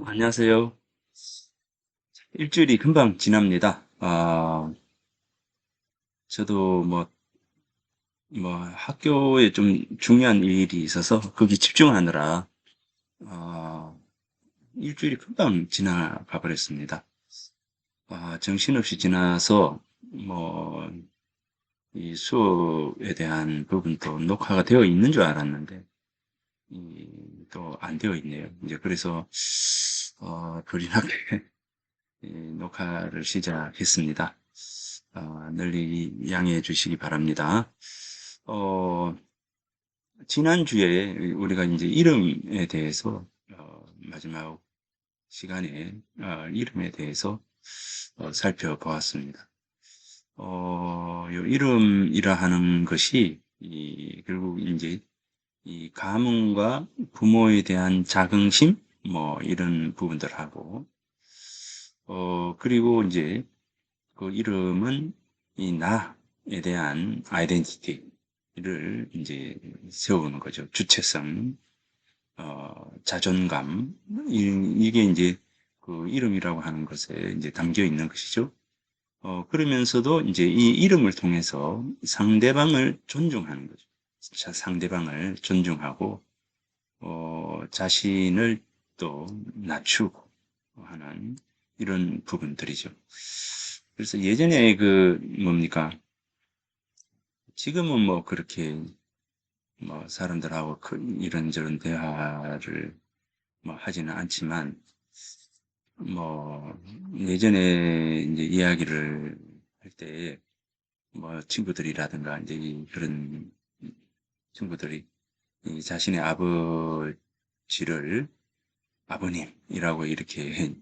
안녕하세요. 일주일이 금방 지납니다. 저도 학교에 좀 중요한 일이 있어서 거기 집중하느라, 아, 일주일이 금방 지나가 버렸습니다. 정신없이 지나서, 뭐, 이 수업에 대한 부분도 녹화가 되어 있는 줄 알았는데, 또 안 되어 있네요. 이제 그래서, 불이 나게 이 녹화를 시작했습니다. 널리 양해해 주시기 바랍니다. 어, 지난주에 우리가 이제 이름에 대해서, 마지막 시간에, 이름에 대해서, 살펴보았습니다. 요 이름이라 하는 것이, 결국 이제 이 가문과 부모에 대한 자긍심, 뭐, 이런 부분들하고, 그리고 이제 그 이름은 이 나에 대한 아이덴티티를 이제 세우는 거죠. 주체성, 자존감, 이게 이제 그 이름이라고 하는 것에 이제 담겨 있는 것이죠. 그러면서도 이제 이 이름을 통해서 상대방을 존중하는 거죠. 상대방을 존중하고, 자신을 또 낮추고 하는 이런 부분들이죠. 그래서 예전에 뭡니까? 지금은 뭐 그렇게 뭐 사람들하고 큰 이런저런 대화를 뭐 하지는 않지만, 뭐 예전에 이제 이야기를 할 때 뭐 친구들이라든가 이제 그런 친구들이 이 자신의 아버지를 아버님이라고 이렇게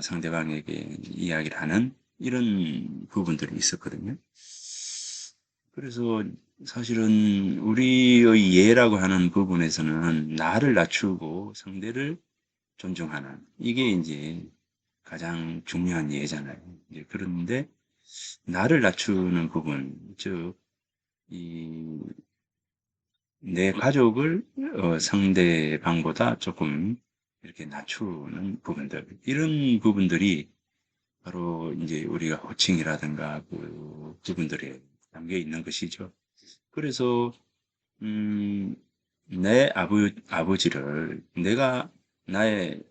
상대방에게 이야기를 하는 이런 부분들이 있었거든요. 그래서 사실은 우리의 예라고 하는 부분에서는 나를 낮추고 상대를 존중하는 이게 이제 가장 중요한 예잖아요. 이제 그런데 나를 낮추는 부분, 즉, 이, 내 가족을 상대방보다 조금 이렇게 낮추는 부분들, 이런 부분들이 바로 이제 우리가 호칭이라든가 그 부분들에 담겨 있는 것이죠. 그래서 음, 내 아버지를 내가 나의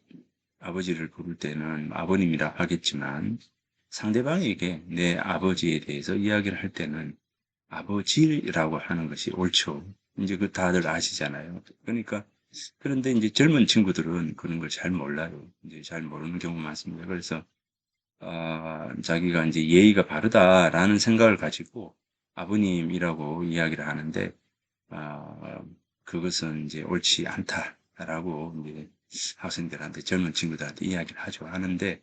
아버지를 부를 때는 아버님이라 하겠지만 상대방에게 내 아버지에 대해서 이야기를 할 때는 아버지라고 하는 것이 옳죠. 이제 그 다들 아시잖아요. 그러니까 그런데 이제 젊은 친구들은 그런 걸 잘 몰라요. 이제 잘 모르는 경우 많습니다. 그래서 자기가 이제 예의가 바르다라는 생각을 가지고 아버님이라고 이야기를 하는데, 아, 그것은 이제 옳지 않다라고 이제 학생들한테 젊은 친구들한테 이야기를 하죠. 하는데,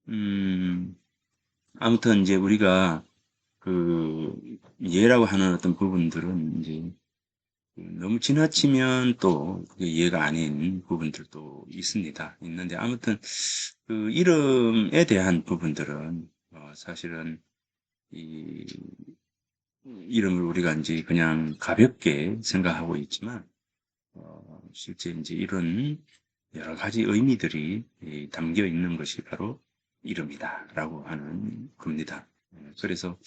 음, 아무튼 이제 우리가 그 예라고 하는 어떤 부분들은 이제 너무 지나치면 또 그게 이해가 아닌 부분들도 있습니다. 있는데 아무튼 그 이름에 대한 부분들은 사실은 이 이름을 우리가 이제 그냥 가볍게 생각하고 있지만 실제 이제 이런 여러 가지 의미들이 담겨 있는 것이 바로 이름이다라고 하는 겁니다. 그래서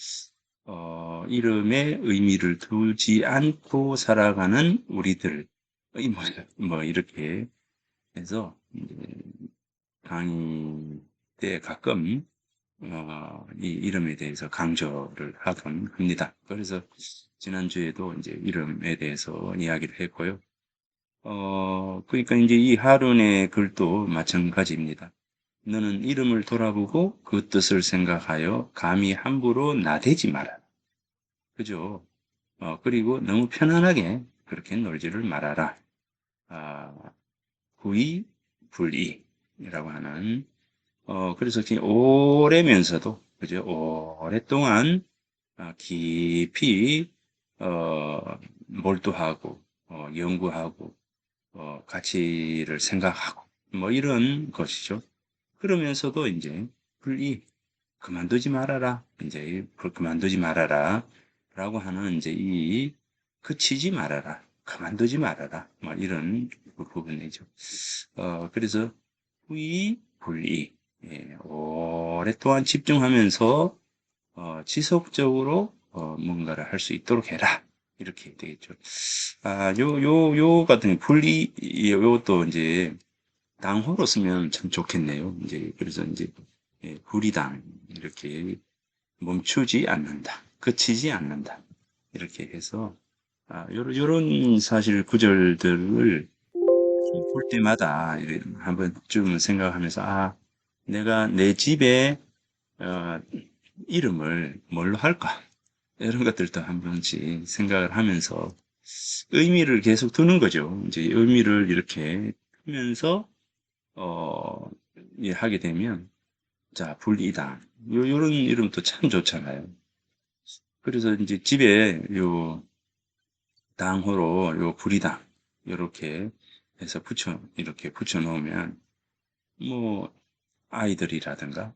이름에 의미를 두지 않고 살아가는 우리들의 모습, 뭐 이렇게 해서 이제 강의 때 가끔 이 이름에 대해서 강조를 하곤 합니다. 그래서 지난주에도 이제 이름에 대해서 이야기를 했고요. 그러니까 이제 이 하룬의 글도 마찬가지입니다. 너는 이름을 돌아보고 그 뜻을 생각하여 감히 함부로 나대지 마라. 그죠? 그리고 너무 편안하게 그렇게 놀지를 말아라. 아, 구의, 불이라고 하는, 그래서 그냥 오래면서도, 그죠? 오랫동안 깊이, 몰두하고, 연구하고, 가치를 생각하고, 뭐 이런 것이죠. 그러면서도 이제 불이 그만두지 말아라. 이제 그만두지 말아라. 라고 하는 이제 이 그치지 말아라. 그만두지 말아라. 뭐 이런 그 부분이죠. 그래서 후이, 불이. 예, 오랫동안 집중하면서 지속적으로 뭔가를 할 수 있도록 해라. 이렇게 되겠죠. 요 같은 불이, 요것도 이제 당호로 쓰면 참 좋겠네요. 이제, 그래서 이제, 예, 불이당. 이렇게 멈추지 않는다. 그치지 않는다. 이렇게 해서, 요런 사실 구절들을 볼 때마다 한 번쯤 생각하면서, 내가 내 집에, 어, 이름을 뭘로 할까? 이런 것들도 한 번씩 생각을 하면서 의미를 계속 두는 거죠. 이제 의미를 이렇게 하면서, 어, 예, 하게 되면, 자, 불이다. 요런 이름도 참 좋잖아요. 그래서 이제 집에 요 당호로 요 불이당, 요렇게 해서 이렇게 붙여 놓으면, 뭐, 아이들이라든가,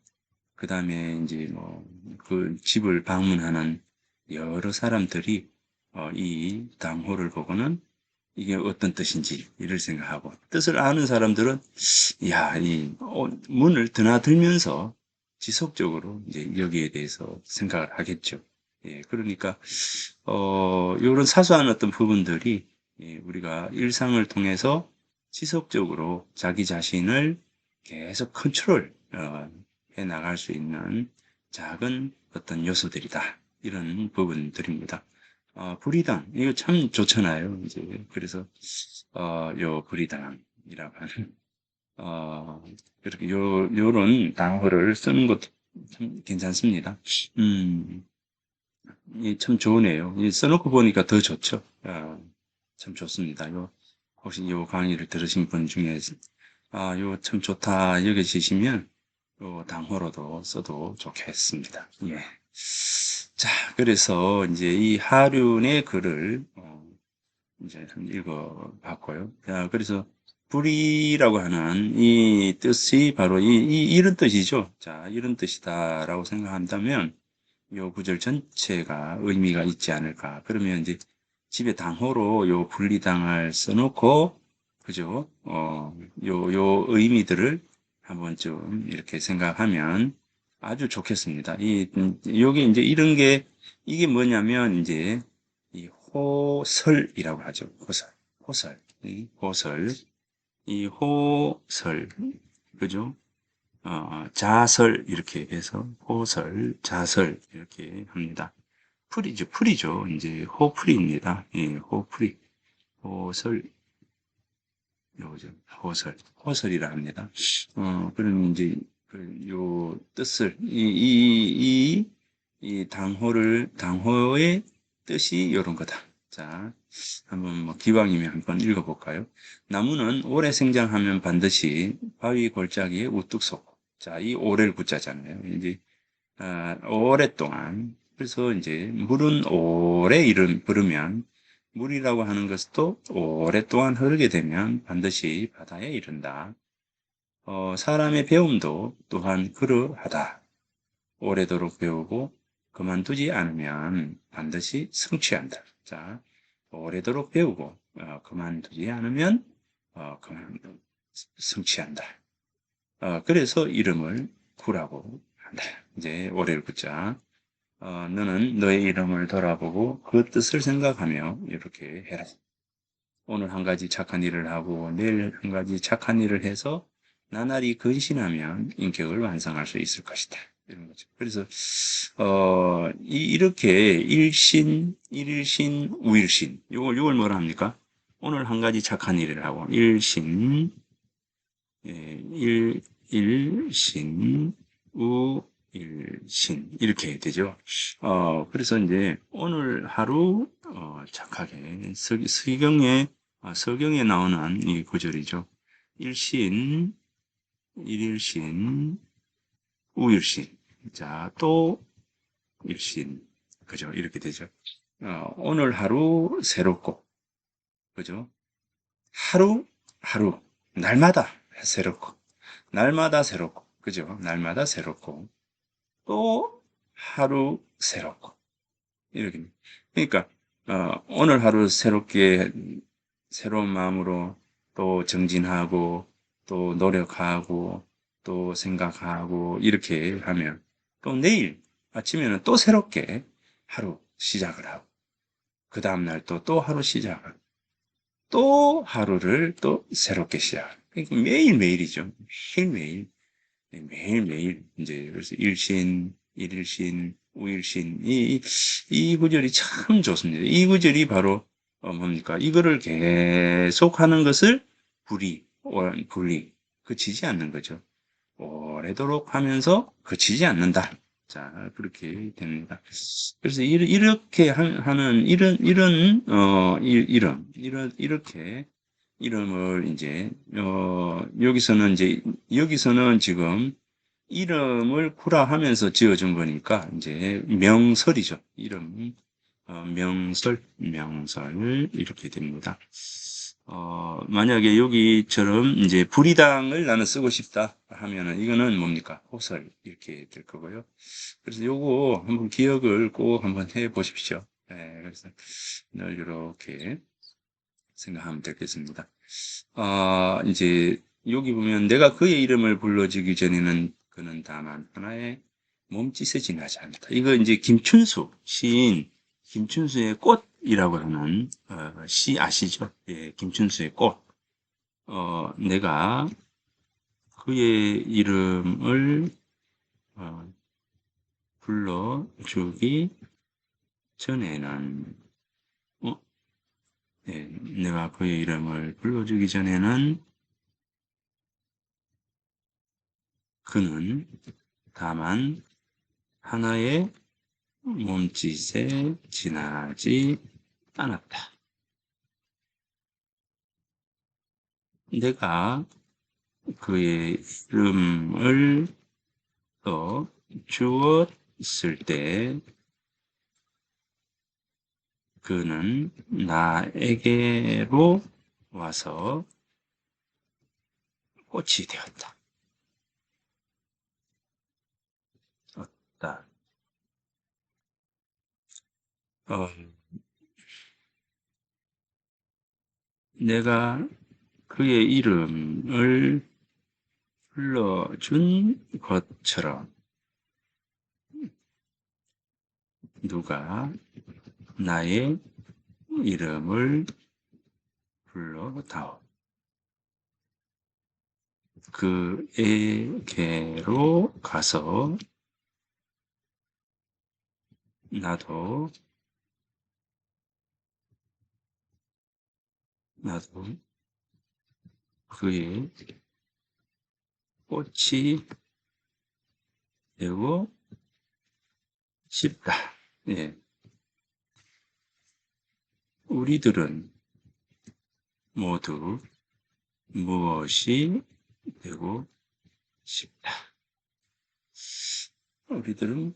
그 다음에 이제 뭐, 그 집을 방문하는 여러 사람들이, 이 당호를 보고는 이게 어떤 뜻인지, 이를 생각하고, 뜻을 아는 사람들은, 야, 문을 드나들면서 지속적으로 이제 여기에 대해서 생각을 하겠죠. 예, 그러니까, 이런 사소한 어떤 부분들이, 예, 우리가 일상을 통해서 지속적으로 자기 자신을 계속 컨트롤, 해 나갈 수 있는 작은 어떤 요소들이다. 이런 부분들입니다. 불이당, 이거 참 좋잖아요. 이제, 그래서, 요 불이당이라고 하는, 어, 이렇게 요런 단어를 쓰는 것도 참 괜찮습니다. 음, 참 좋으네요. 써놓고 보니까 더 좋죠. 참 좋습니다. 혹시 요 강의를 들으신 분 중에, 요 참 좋다 여겨지시면, 요 당호로도 써도 좋겠습니다. 예. 자, 그래서 이제 이 하륜의 글을, 이제 좀 읽어봤고요. 자, 그래서 불이라고 하는 이 뜻이 바로 이런 뜻이죠. 자, 이런 뜻이다라고 생각한다면 요 구절 전체가 의미가 있지 않을까. 그러면 이제 집에 당호로 요 분리당을 써놓고, 그죠? 요 의미들을 한번 좀 이렇게 생각하면 아주 좋겠습니다. 요게 이제 이런 게, 이게 뭐냐면 이제 이 호설이라고 하죠. 호설. 호설. 이 호설. 이 호설. 그죠? 자설 이렇게 해서 호설, 자설 이렇게 합니다. 풀이죠. 이제 호풀이입니다. 예, 호풀이, 호설, 요죠. 호설이라 합니다. 그럼 이제 요 뜻을 이 당호의 뜻이 요런 거다. 자, 한번 뭐 기왕이면 한번 읽어볼까요? 나무는 오래 생장하면 반드시 바위 골짜기에 우뚝 솟고, 자, 이 오래를 붙자잖아요. 이제 오랫동안. 그래서 이제 물은 오래 부르면 물이라고 하는 것도 오랫동안 흐르게 되면 반드시 바다에 이른다. 사람의 배움도 또한 그러하다. 오래도록 배우고 그만두지 않으면 반드시 성취한다. 자, 오래도록 배우고 그만두지 않으면 성취한다. 그래서 이름을 구라고 한다. 이제 오래를 붙자. 너는 너의 이름을 돌아보고 그 뜻을 생각하며 이렇게 해라. 오늘 한 가지 착한 일을 하고 내일 한 가지 착한 일을 해서 나날이 근신하면 인격을 완성할 수 있을 것이다. 이런 거죠. 그래서 이렇게 일신, 우일신. 요걸 뭐라 합니까? 오늘 한 가지 착한 일을 하고 일신, 예, 일신, 우일신 이렇게 되죠. 그래서 이제 오늘 하루 착하게 서경에 나오는 이 구절이죠. 일신, 일일신, 우일신. 자, 또 일신. 그죠? 이렇게 되죠. 오늘 하루 새롭고, 그죠? 하루, 하루, 날마다 새롭고, 날마다 새롭고, 그죠? 날마다 새롭고, 또 하루 새롭고, 이렇게. 그러니까, 오늘 하루 새로운 마음으로 또 정진하고, 또 노력하고 또 생각하고 이렇게 하면 또 내일 아침에는 또 새롭게 하루 시작을 하고 그 다음날 또 하루 시작을 하고 또 하루를 또 새롭게 시작. 그러니까 매일매일이죠. 매일매일. 매일매일 이제 그래서 일신, 일일신, 우일신 이 구절이 참 좋습니다. 이 구절이 바로 뭡니까? 이거를 계속하는 것을 불이 그치지 않는 거죠. 오래도록 하면서 그치지 않는다. 자, 그렇게 됩니다. 그래서 이렇게 하는 이렇게 이름을 이제 여기서는 지금 이름을 구라하면서 지어준 거니까 이제 명설이죠. 이름 명설 이렇게 됩니다. 만약에 여기처럼 이제 불이당을 나는 쓰고 싶다 하면은 이거는 뭡니까? 호설 이렇게 될 거고요. 그래서 요거 한번 기억을 꼭 한번 해 보십시오. 네, 그래서 늘 이렇게 생각하면 되겠습니다. 이제 여기 보면 내가 그의 이름을 불러주기 전에는 그는 다만 하나의 몸짓에 지나지 않다. 이거 이제 김춘수 시인 김춘수의 꽃이라고 하는 시 아시죠? 예, 김춘수의 꽃. 내가 그의 이름을 어, 불러주기 전에는 예, 내가 그의 이름을 불러주기 전에는 그는 다만 하나의 몸짓에 지나지 않았다. 내가 그의 이름을 또 주었을 때 그는 나에게로 와서 꽃이 되었다. 없다. 어, 내가 그의 이름을 불러준 것처럼 누가 나의 이름을 불러다오. 그에게로 가서 나도 그의 꽃이 되고 싶다. 예. 우리들은 모두 무엇이 되고 싶다. 우리들은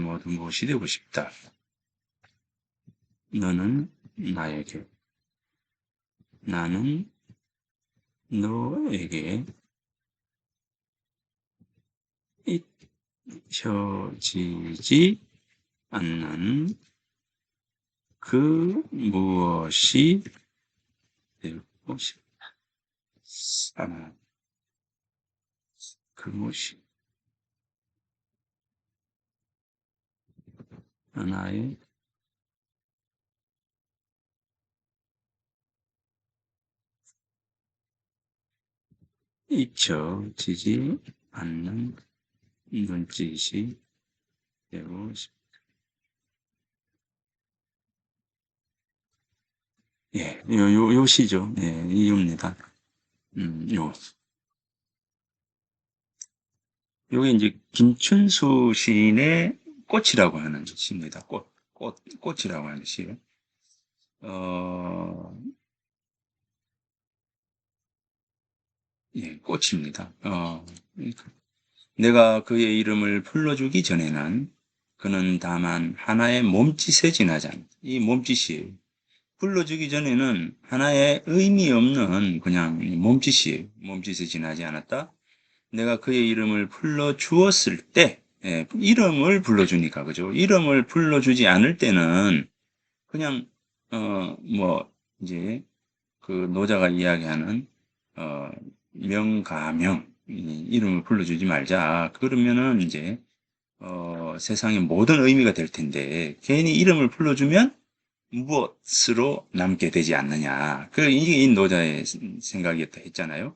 모두 무엇이 되고 싶다. 너는 나에게, 나는 너에게 잊혀지지 않는 그 무엇이 되고 싶다. 아마 그 무엇이 하나의 잊혀지지 않는 눈짓이 되고 싶다. 예, 요 시죠. 예, 이유입니다. 요. 요게 이제 김춘수 시인의 꽃이라고 하는 시입니다. 꽃이라고 하는 시예요. 어, 예, 꽃입니다. 내가 그의 이름을 불러주기 전에는 그는 다만 하나의 몸짓에 지나지 않는다. 이 몸짓이에요. 불러주기 전에는 하나의 의미 없는 그냥 몸짓이에요. 몸짓에 지나지 않았다. 내가 그의 이름을 불러주었을 때 예, 이름을 불러주니까, 그죠? 이름을 불러주지 않을 때는 그냥, 뭐, 이제, 그 노자가 이야기하는, 어, 명가명, 이름을 불러주지 말자. 그러면은 이제, 세상의 모든 의미가 될 텐데, 괜히 이름을 불러주면 무엇으로 남게 되지 않느냐. 이게 이 노자의 생각이었다 했잖아요.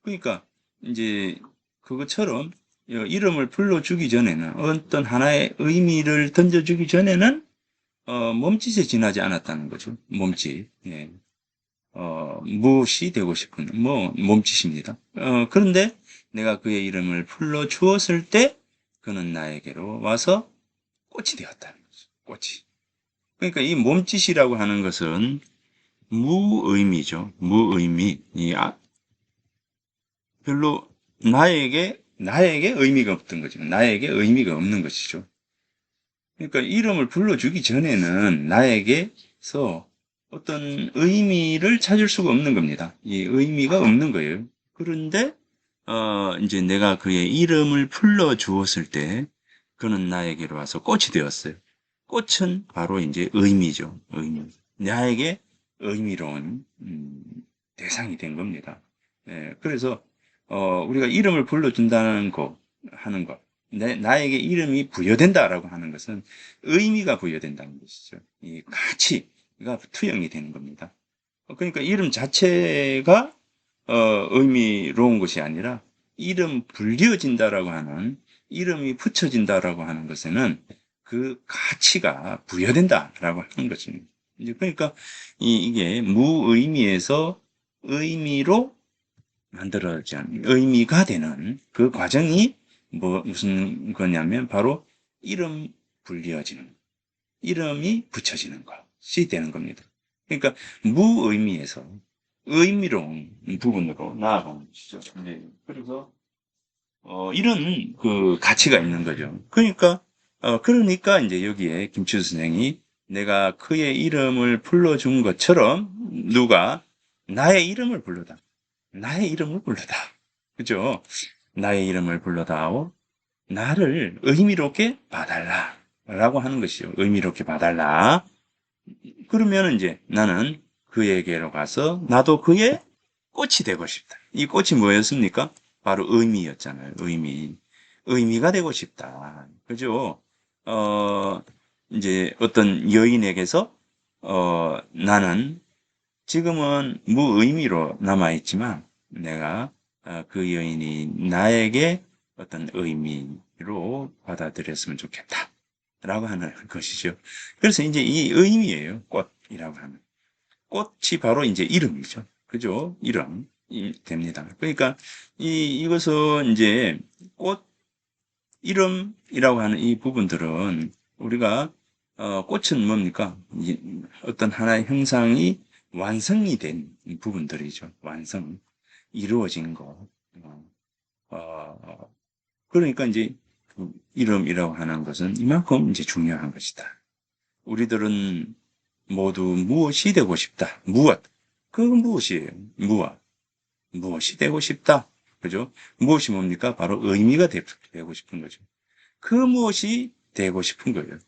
그러니까, 이제, 그것처럼, 이름을 불러주기 전에는, 어떤 하나의 의미를 던져주기 전에는, 몸짓에 지나지 않았다는 거죠. 몸짓. 예. 무엇이 되고 싶은, 몸짓입니다. 그런데 내가 그의 이름을 불러 주었을 때, 그는 나에게로 와서 꽃이 되었다는 거죠. 꽃이. 그러니까 이 몸짓이라고 하는 것은 무의미죠. 무의미. 별로 나에게 의미가 없던 거죠. 나에게 의미가 없는 것이죠. 그러니까 이름을 불러주기 전에는 나에게서 어떤 의미를 찾을 수가 없는 겁니다. 이 의미가 없는 거예요. 그런데, 이제 내가 그의 이름을 불러주었을 때, 그는 나에게로 와서 꽃이 되었어요. 꽃은 바로 이제 의미죠. 의미. 나에게 의미로운, 대상이 된 겁니다. 예, 그래서, 우리가 이름을 불러준다는 거, 하는 것. 나에게 이름이 부여된다라고 하는 것은 의미가 부여된다는 것이죠. 이 가치가 투영이 되는 겁니다. 그러니까 이름 자체가 의미로운 것이 아니라 이름 불려진다라고 하는 이름이 붙여진다라고 하는 것에는 그 가치가 부여된다라고 하는 것입니다. 그러니까 이게 무의미에서 의미로 만들어진 의미가 되는 그 과정이 무슨 거냐면 바로 이름 불리어지는, 이름이 붙여지는 것이 되는 겁니다. 그러니까 무의미에서 의미로운 부분으로 나아가는 것이죠. 네. 그래서 이런 그 가치가 있는 거죠. 그러니까 이제 여기에 김치수 선생이 내가 그의 이름을 불러준 것처럼 누가 나의 이름을 불러다. 나의 이름을 불러다. 그죠? 나의 이름을 불러다오. 나를 의미롭게 봐달라. 라고 하는 것이죠. 의미롭게 봐달라. 그러면 이제 나는 그에게로 가서 나도 그의 꽃이 되고 싶다. 이 꽃이 뭐였습니까? 바로 의미였잖아요. 의미. 의미가 되고 싶다. 그죠? 어, 이제 어떤 여인에게서, 나는 지금은 무의미로 남아있지만 내가 그 여인이 나에게 어떤 의미로 받아들였으면 좋겠다. 라고 하는 것이죠. 그래서 이제 이 의미예요. 꽃이라고 하는. 꽃이 바로 이제 이름이죠. 그죠? 이름이 됩니다. 그러니까 이것은 이제 꽃 이름이라고 하는 이 부분들은 우리가 꽃은 뭡니까? 어떤 하나의 형상이 완성이 된 부분들이죠. 완성, 이루어진 거. 그러니까 이제 그 이름이라고 하는 것은 이만큼 이제 중요한 것이다. 우리들은 모두 무엇이 되고 싶다. 무엇? 그건 무엇이에요? 무엇이 되고 싶다. 그죠? 무엇이 뭡니까? 바로 의미가 되고 싶은 거죠. 그 무엇이 되고 싶은 거예요.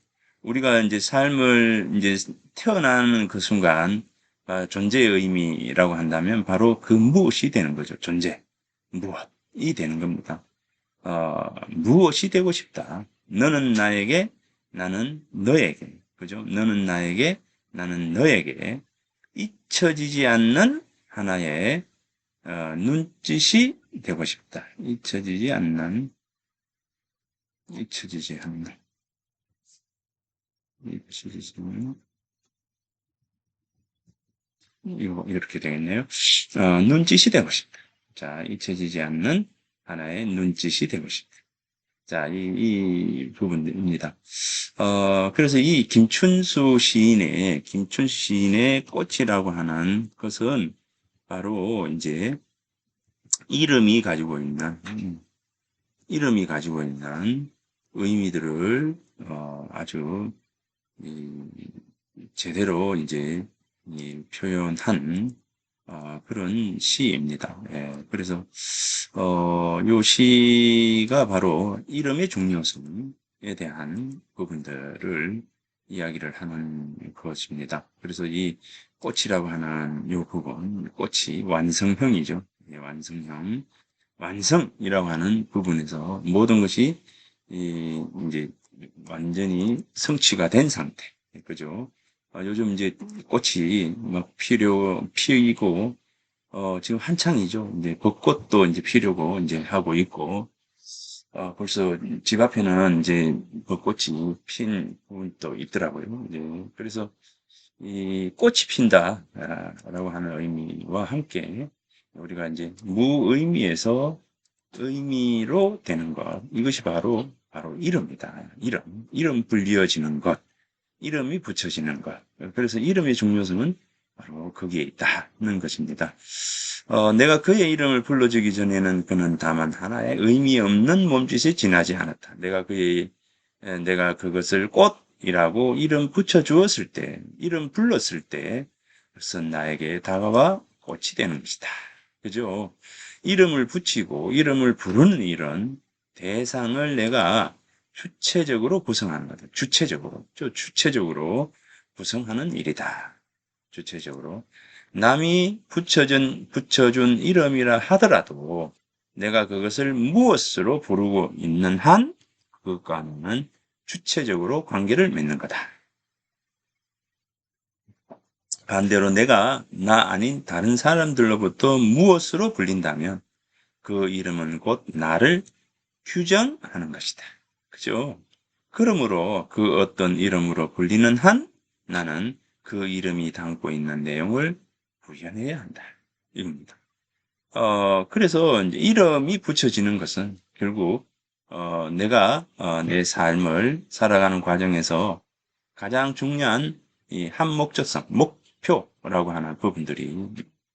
우리가 이제 삶을 이제 태어나는 그 순간 존재의 의미라고 한다면 바로 그 무엇이 되는 거죠. 존재, 무엇이 되는 겁니다. 무엇이 되고 싶다. 너는 나에게, 나는 너에게, 그죠? 너는 나에게, 나는 너에게 잊혀지지 않는 하나의 눈짓이 되고 싶다. 잊혀지지 않는, 잊혀지지 않는, 이렇게 되겠네요. 눈짓이 되고 싶다. 자, 잊혀지지 않는 하나의 눈짓이 되고 싶다. 자, 이 부분입니다. 그래서 이 김춘수 시인의 꽃이라고 하는 것은 바로 이제 이름이 가지고 있는, 이름이 가지고 있는 의미들을, 아주, 이, 제대로 이제, 표현한, 그런 시입니다. 예, 그래서 요 시가 바로 이름의 중요성에 대한 부분들을 이야기를 하는 것입니다. 그래서 이 꽃이라고 하는 요 부분, 꽃이 완성형이죠. 예, 완성형. 완성이라고 하는 부분에서 모든 것이 이제 완전히 성취가 된 상태. 그죠? 요즘 이제 꽃이 막 피이고, 지금 한창이죠. 이제 벚꽃도 이제 피려고 이제 하고 있고, 벌써 집 앞에는 이제 벚꽃이 핀 부분도 있더라고요. 이제 그래서 이 꽃이 핀다라고 하는 의미와 함께 우리가 이제 무의미에서 의미로 되는 것. 이것이 바로 이름이다. 이름 불리어지는 것. 이름이 붙여지는 것. 그래서 이름의 중요성은 바로 거기에 있다는 것입니다. 내가 그의 이름을 불러주기 전에는 그는 다만 하나의 의미 없는 몸짓에 지나지 않았다. 내가 그것을 꽃이라고 이름 붙여주었을 때, 이름 불렀을 때, 그것은 나에게 다가와 꽃이 되는 것이다. 그죠? 이름을 붙이고, 이름을 부르는 일은 대상을 내가 주체적으로 구성하는 거다. 주체적으로 구성하는 일이다. 주체적으로. 남이 붙여준 이름이라 하더라도 내가 그것을 무엇으로 부르고 있는 한 그것과는 주체적으로 관계를 맺는 거다. 반대로 내가 나 아닌 다른 사람들로부터 무엇으로 불린다면 그 이름은 곧 나를 규정하는 것이다. 그죠? 그러므로 그 어떤 이름으로 불리는 한 나는 그 이름이 담고 있는 내용을 구현해야 한다. 이겁니다. 그래서 이제 이름이 붙여지는 것은 결국, 내가, 내 삶을 살아가는 과정에서 가장 중요한 이 한목적성, 목표라고 하는 부분들이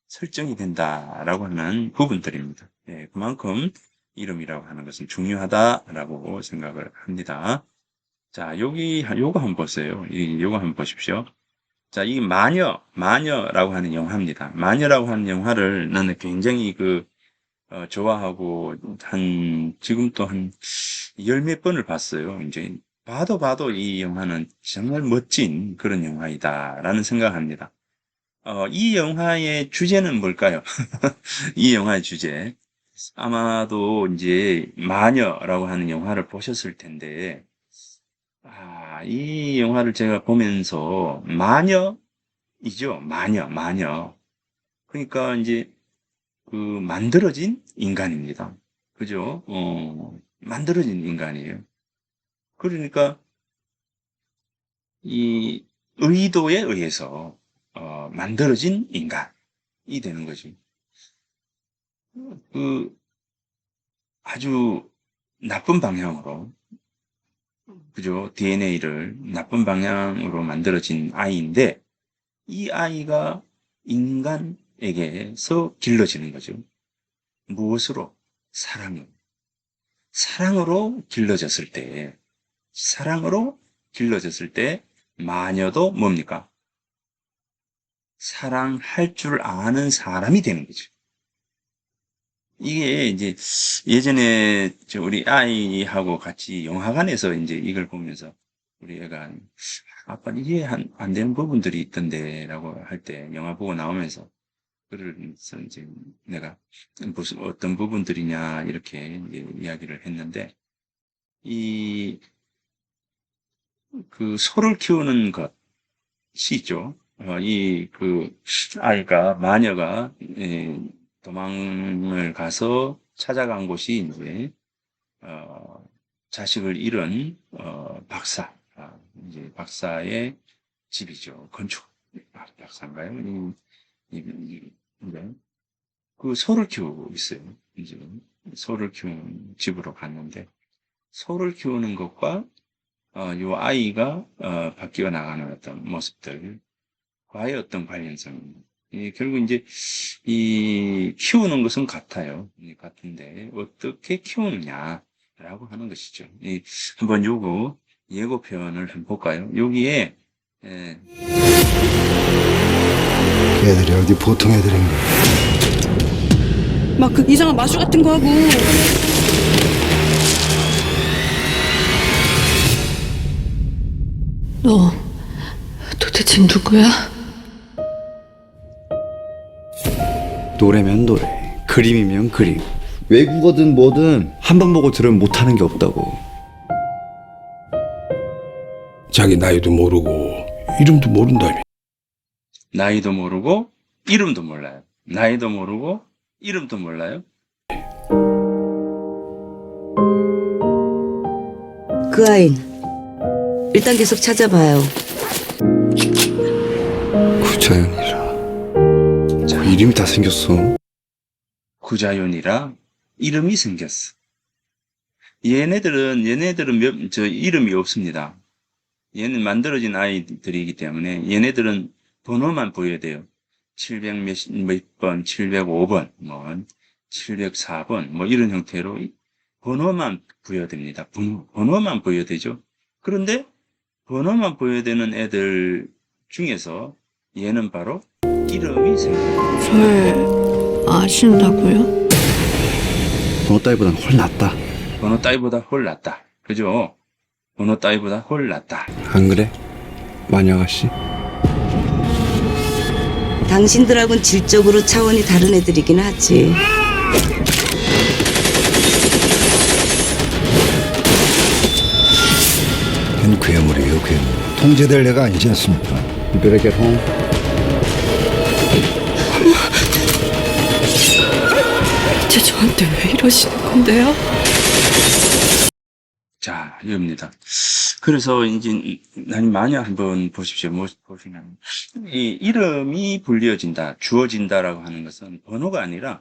설정이 된다라고 하는 부분들입니다. 예, 그만큼 이름이라고 하는 것은 중요하다라고 생각을 합니다. 자, 요거 한번 보세요. 요거 한번 보십시오. 자, 이 마녀라고 하는 영화입니다. 마녀라고 하는 영화를 나는 굉장히 좋아하고, 지금도 한 열 몇 번을 봤어요. 이제, 봐도 이 영화는 정말 멋진 그런 영화이다라는 생각합니다. 이 영화의 주제는 뭘까요? 이 영화의 주제. 아마도 이제 마녀라고 하는 영화를 보셨을 텐데, 이 영화를 제가 보면서 마녀이죠. 마녀. 그러니까 이제 만들어진 인간입니다. 그죠? 만들어진 인간이에요. 그러니까 이 의도에 의해서 만들어진 인간이 되는 거지. 그 아주 나쁜 방향으로, 그죠? DNA를 나쁜 방향으로 만들어진 아이인데, 이 아이가 인간에게서 길러지는 거죠. 무엇으로? 사랑으로. 사랑으로 길러졌을 때, 사랑으로 길러졌을 때, 마녀도 뭡니까? 사랑할 줄 아는 사람이 되는 거죠. 이게 이제 예전에 우리 아이하고 같이 영화관에서 이제 이걸 보면서 우리 애가 아빠 이해 안 되는 부분들이 있던데라고 할 때 영화 보고 나오면서 그러면서 이제 내가 무슨 어떤 부분들이냐 이렇게 이제 이야기를 했는데 이 소를 키우는 것이 있죠. 아이가 마녀가 도망을 가서 찾아간 곳이 이제 어, 자식을 잃은 이제 박사의 집이죠. 건축 박사인가요? 네. 소를 키우고 있어요. 이제 소를 키우는 집으로 갔는데 소를 키우는 것과 이 아이가 바뀌어 나가는 어떤 모습들과의 어떤 관련성입니다. 결국 이제 이 키우는 것은 같아요. 같은데 어떻게 키우느냐라고 하는 것이죠. 한번 요거 예고편을 한번 볼까요? 여기에 애들이 어디 보통 애들인가. 막 그 이상한 마술 같은 거 하고. 너 도대체 누구야? 노래면 노래, 그림이면 그림. 외국어든 뭐든 한 번 보고 들으면 못하는 게 없다고. 자기 나이도 모르고 이름도 모른다며. 나이도 모르고 이름도 몰라요. 나이도 모르고 이름도 몰라요. 그 아인 일단 계속 찾아봐요. 구자연이라. 자, 이름이 다 생겼어. 구자윤이라 이름이 생겼어. 얘네들은 이름이 없습니다. 얘는 만들어진 아이들이기 때문에 얘네들은 번호만 보여야 돼요. 700 몇 번, 705번, 뭐 704번, 뭐 이런 형태로 번호만 부여됩니다. 번호만 부여되죠. 그런데 번호만 부여되는 애들 중에서 얘는 바로 이름이 생겨요. 절 아신다고요? 번호 따위보단 훨 낫다. 번호 따위보다 훨 낫다. 그죠? 번호 따위보다 훨 낫다. 안 그래? 마녀 아가씨? 당신들하고는 질적으로 차원이 다른 애들이긴 하지. 걘 괴물이에요, 괴물. 통제될 애가 아니지 않습니까? You better get home. 대체 저한테 왜 이러시는 건데요? 자, 이겁니다. 그래서 이제 마녀 한번 보십시오. 보시면 이 이름이 불려진다, 주어진다라고 하는 것은 번호가 아니라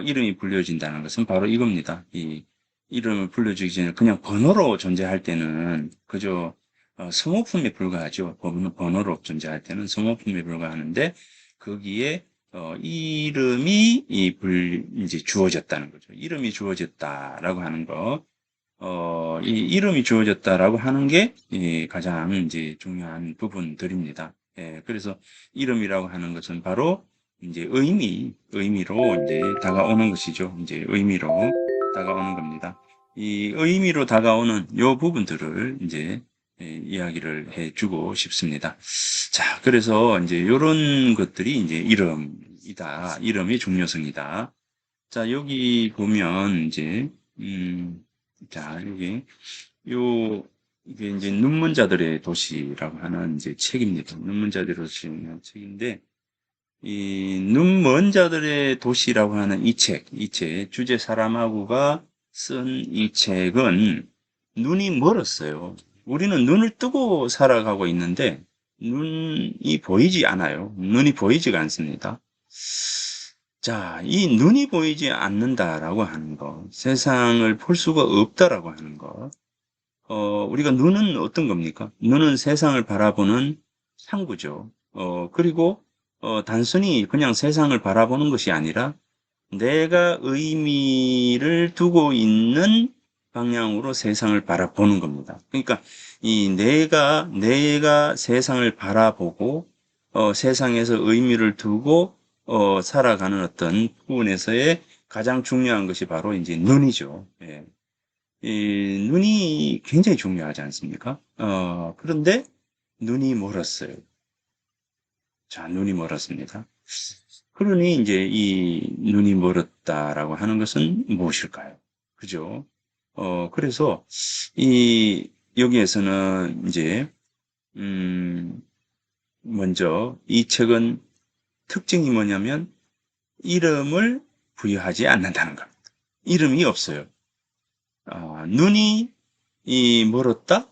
이름이 불려진다는 것은 바로 이겁니다. 이 이름을 불려주기 전에 그냥 번호로 존재할 때는 그저 소모품에 불과하죠. 번호로 존재할 때는 소모품에 불과하는데 거기에 이름이 이제 주어졌다는 거죠. 이름이 주어졌다라고 하는 거. 이 이름이 주어졌다라고 하는 게 가장 이제 중요한 부분들입니다. 예, 그래서 이름이라고 하는 것은 바로 이제 의미로 이제 다가오는 것이죠. 이제 의미로 다가오는 겁니다. 이 의미로 다가오는 요 부분들을 이제 이야기를 해주고 싶습니다. 자, 그래서 이제 요런 것들이 이제 이름이다. 이름의 중요성이다. 자, 여기 보면 이제 자, 이게 이제 눈먼자들의 도시라고 하는 이제 책입니다. 눈먼자들의 도시라는 책인데, 이 눈먼자들의 도시라고 하는 이 책, 주제 사람하고가 쓴 이 책은 눈이 멀었어요. 우리는 눈을 뜨고 살아가고 있는데, 눈이 보이지 않아요. 눈이 보이지가 않습니다. 자, 이 눈이 보이지 않는다라고 하는 거, 세상을 볼 수가 없다라고 하는 거, 우리가 눈은 어떤 겁니까? 눈은 세상을 바라보는 창구죠. 그리고, 단순히 그냥 세상을 바라보는 것이 아니라 내가 의미를 두고 있는 방향으로 세상을 바라보는 겁니다. 그러니까 이 내가 세상을 바라보고, 세상에서 의미를 두고 살아가는 어떤 부분에서의 가장 중요한 것이 바로 이제 눈이죠. 예. 이 눈이 굉장히 중요하지 않습니까? 그런데 눈이 멀었어요. 자, 눈이 멀었습니다. 그러니 이제 이 눈이 멀었다라고 하는 것은 무엇일까요? 그죠? 그래서 여기에서는 이제, 먼저 이 책은 특징이 뭐냐면 이름을 부여하지 않는다는 겁니다. 이름이 없어요. 눈이 멀었다,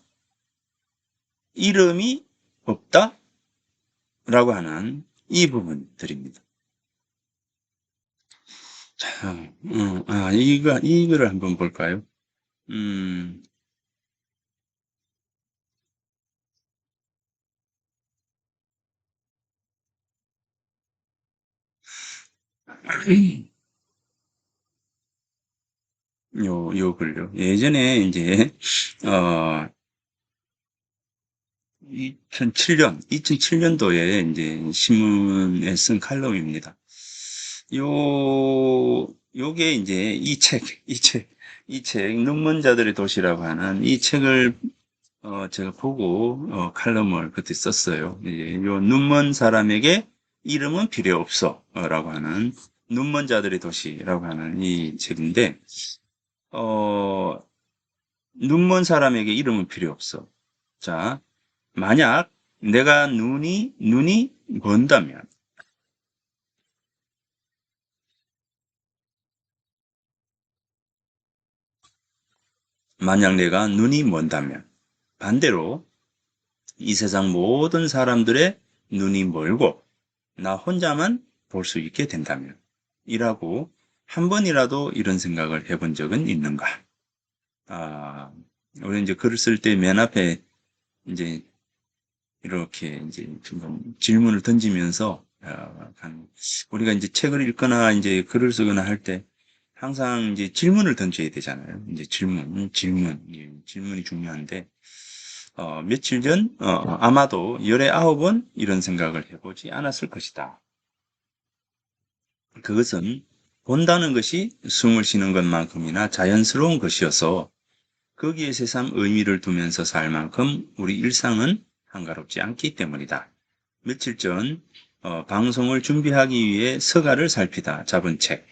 이름이 없다 라고 하는 이 부분들입니다. 자, 이거를 한번 볼까요? 요 글요. 예전에 이제, 2007년도에 이제 신문에 쓴 칼럼입니다. 요게 이제 이 책, 눈먼 자들의 도시라고 하는 이 책을 제가 보고 칼럼을 그때 썼어요. 요 눈먼 사람에게 이름은 필요 없어 라고 하는 눈먼 자들의 도시라고 하는 이 책인데 눈먼 사람에게 이름은 필요 없어. 자, 만약 내가 눈이 먼다면 만약 내가 눈이 먼다면 반대로 이 세상 모든 사람들의 눈이 멀고 나 혼자만 볼 수 있게 된다면 이라고 한 번이라도 이런 생각을 해본 적은 있는가? 우리 이제 글을 쓸 때 맨 앞에 이제 이렇게 이제 좀 질문을 던지면서 우리가 이제 책을 읽거나 이제 글을 쓰거나 할 때 항상 이제 질문을 던져야 되잖아요. 이제 질문이 중요한데 며칠 전 아마도 열에 9번 이런 생각을 해보지 않았을 것이다. 그것은 본다는 것이 숨을 쉬는 것만큼이나 자연스러운 것이어서 거기에 새삼 의미를 두면서 살 만큼 우리 일상은 한가롭지 않기 때문이다. 며칠 전 방송을 준비하기 위해 서가를 살피다 잡은 책,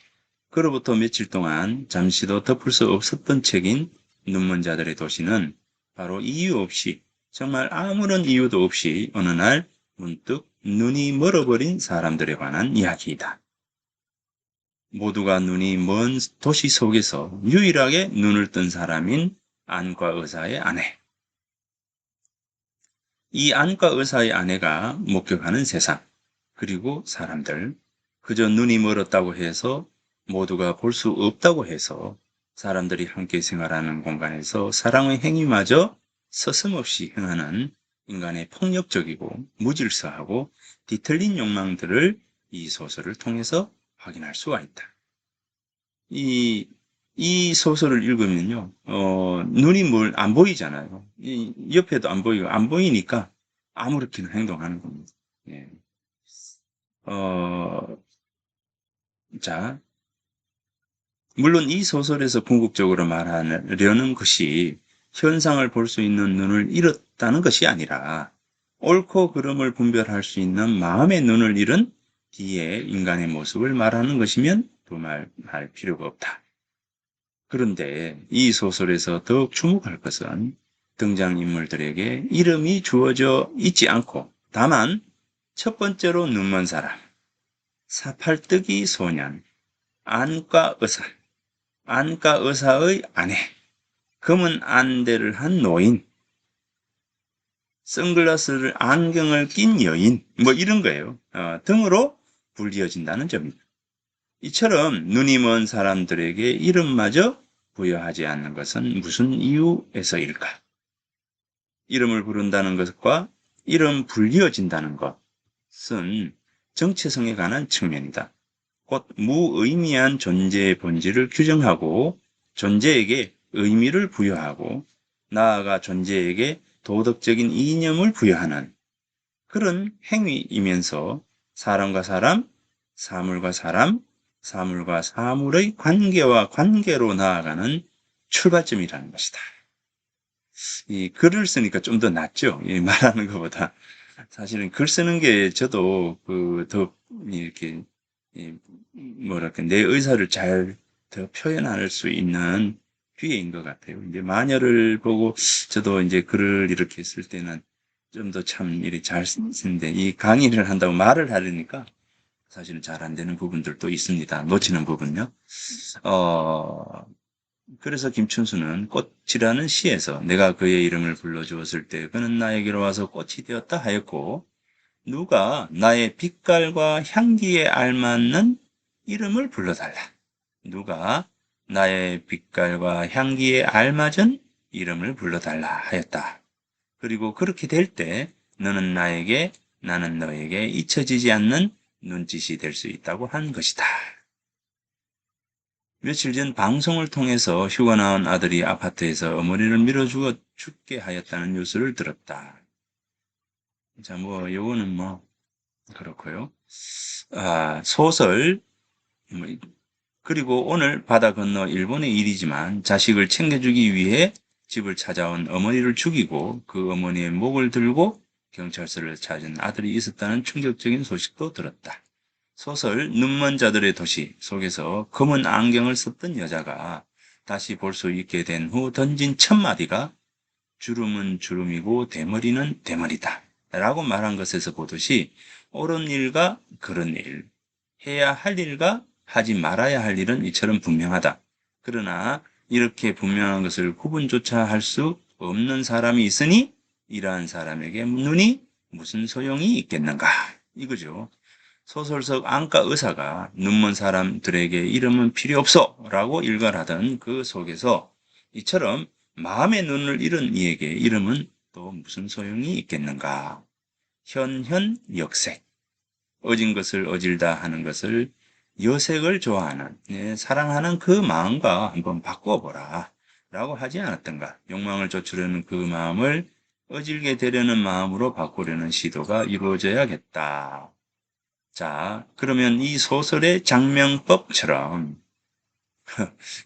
그로부터 며칠 동안 잠시도 덮을 수 없었던 책인 눈먼 자들의 도시는 바로 이유 없이, 정말 아무런 이유도 없이 어느 날 문득 눈이 멀어버린 사람들에 관한 이야기이다. 모두가 눈이 먼 도시 속에서 유일하게 눈을 뜬 사람인 안과 의사의 아내. 이 안과 의사의 아내가 목격하는 세상, 그리고 사람들, 그저 눈이 멀었다고 해서 모두가 볼 수 없다고 해서 사람들이 함께 생활하는 공간에서 사랑의 행위마저 서슴없이 행하는 인간의 폭력적이고 무질서하고 뒤틀린 욕망들을 이 소설을 통해서 확인할 수가 있다. 이 소설을 읽으면요, 눈이 안 보이잖아요. 옆에도 안 보이고, 안 보이니까 아무렇게나 행동하는 겁니다. 예. 자, 물론 이 소설에서 궁극적으로 말하려는 것이 현상을 볼 수 있는 눈을 잃었다는 것이 아니라 옳고 그름을 분별할 수 있는 마음의 눈을 잃은 뒤에 인간의 모습을 말하는 것이면 두말할 필요가 없다. 그런데 이 소설에서 더욱 주목할 것은 등장인물들에게 이름이 주어져 있지 않고 다만 첫 번째로 눈먼 사람, 사팔뜨기 소년, 안과 의사의 아내, 검은 안대를 한 노인, 선글라스를 안경을 낀 여인, 뭐 이런 거예요. 등으로 불리어진다는 점입니다. 이처럼 눈이 먼 사람들에게 이름마저 부여하지 않는 것은 무슨 이유에서일까? 이름을 부른다는 것과 이름 불리어진다는 것은 정체성에 관한 측면이다. 곧 무의미한 존재의 본질을 규정하고 존재에게 의미를 부여하고 나아가 존재에게 도덕적인 이념을 부여하는 그런 행위이면서 사람과 사람, 사물과 사람, 사물과 사물의 관계와 관계로 나아가는 출발점이라는 것이다. 이 글을 쓰니까 좀 더 낫죠. 이 말하는 것보다. 사실은 글 쓰는 게 저도 더 이렇게 뭐랄까 내 의사를 잘 더 표현할 수 있는 기회인 것 같아요. 이제 마녀를 보고 저도 이제 글을 이렇게 쓸 때는 좀 더 참 이렇게 잘 쓰는데 이 강의를 한다고 말을 하려니까 사실은 잘 안 되는 부분들도 있습니다. 놓치는 부분요. 그래서 김춘수는 꽃이라는 시에서 내가 그의 이름을 불러주었을 때 그는 나에게로 와서 꽃이 되었다 하였고 누가 나의 빛깔과 향기에 알맞는 이름을 불러달라. 누가 나의 빛깔과 향기에 알맞은 이름을 불러달라 하였다. 그리고 그렇게 될 때 너는 나에게 나는 너에게 잊혀지지 않는 눈짓이 될 수 있다고 한 것이다. 며칠 전 방송을 통해서 휴가 나온 아들이 아파트에서 어머니를 밀어주어 죽게 하였다는 뉴스를 들었다. 자, 뭐, 요거는 뭐, 그렇고요. 소설, 뭐, 그리고 오늘 바다 건너 일본의 일이지만 자식을 챙겨주기 위해 집을 찾아온 어머니를 죽이고 그 어머니의 목을 들고 경찰서를 찾은 아들이 있었다는 충격적인 소식도 들었다. 소설 눈먼 자들의 도시 속에서 검은 안경을 썼던 여자가 다시 볼 수 있게 된 후 던진 첫 마디가 주름은 주름이고 대머리는 대머리다 라고 말한 것에서 보듯이 옳은 일과 그른 일, 해야 할 일과 하지 말아야 할 일은 이처럼 분명하다. 그러나 이렇게 분명한 것을 구분조차 할 수 없는 사람이 있으니 이러한 사람에게 눈이 무슨 소용이 있겠는가 이거죠. 소설 속 안과 의사가 눈먼 사람들에게 이름은 필요 없어 라고 일갈하던 그 속에서 이처럼 마음의 눈을 잃은 이에게 이름은 또 무슨 소용이 있겠는가. 현현역색. 어진 것을 어질다 하는 것을 여색을 좋아하는, 사랑하는 그 마음과 한번 바꿔보라 라고 하지 않았던가. 욕망을 쫓으려는 그 마음을 어질게 되려는 마음으로 바꾸려는 시도가 이루어져야겠다. 자, 그러면 이 소설의 장명법처럼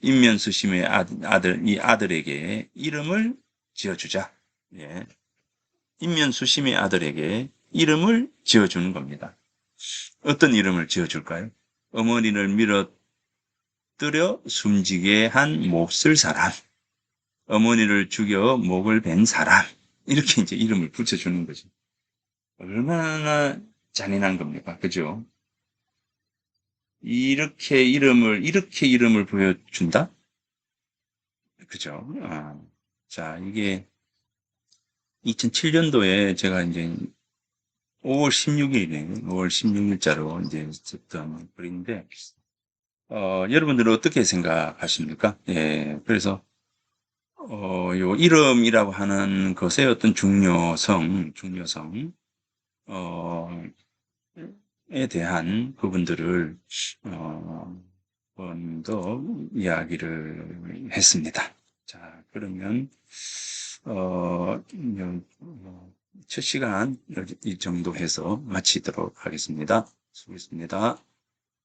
인면수심의 이 아들에게 이름을 지어주자. 예. 인면수심의 아들에게 이름을 지어주는 겁니다. 어떤 이름을 지어줄까요? 어머니를 밀어뜨려 숨지게 한 몹쓸 사람, 어머니를 죽여 목을 벤 사람, 이렇게 이제 이름을 붙여주는 거죠. 얼마나 잔인한 겁니까? 그죠? 이렇게 이름을 보여준다? 그죠? 자, 이게 2007년도에 제가 이제 5월 16일이네. 5월 16일자로 이제 썼던 글인데, 여러분들은 어떻게 생각하십니까? 예, 그래서, 요 이름이라고 하는 것의 어떤 중요성, 에 대한 부분들을, 번 더 이야기를 했습니다. 자, 그러면, 첫 시간 이 정도 해서 마치도록 하겠습니다. 수고했습니다.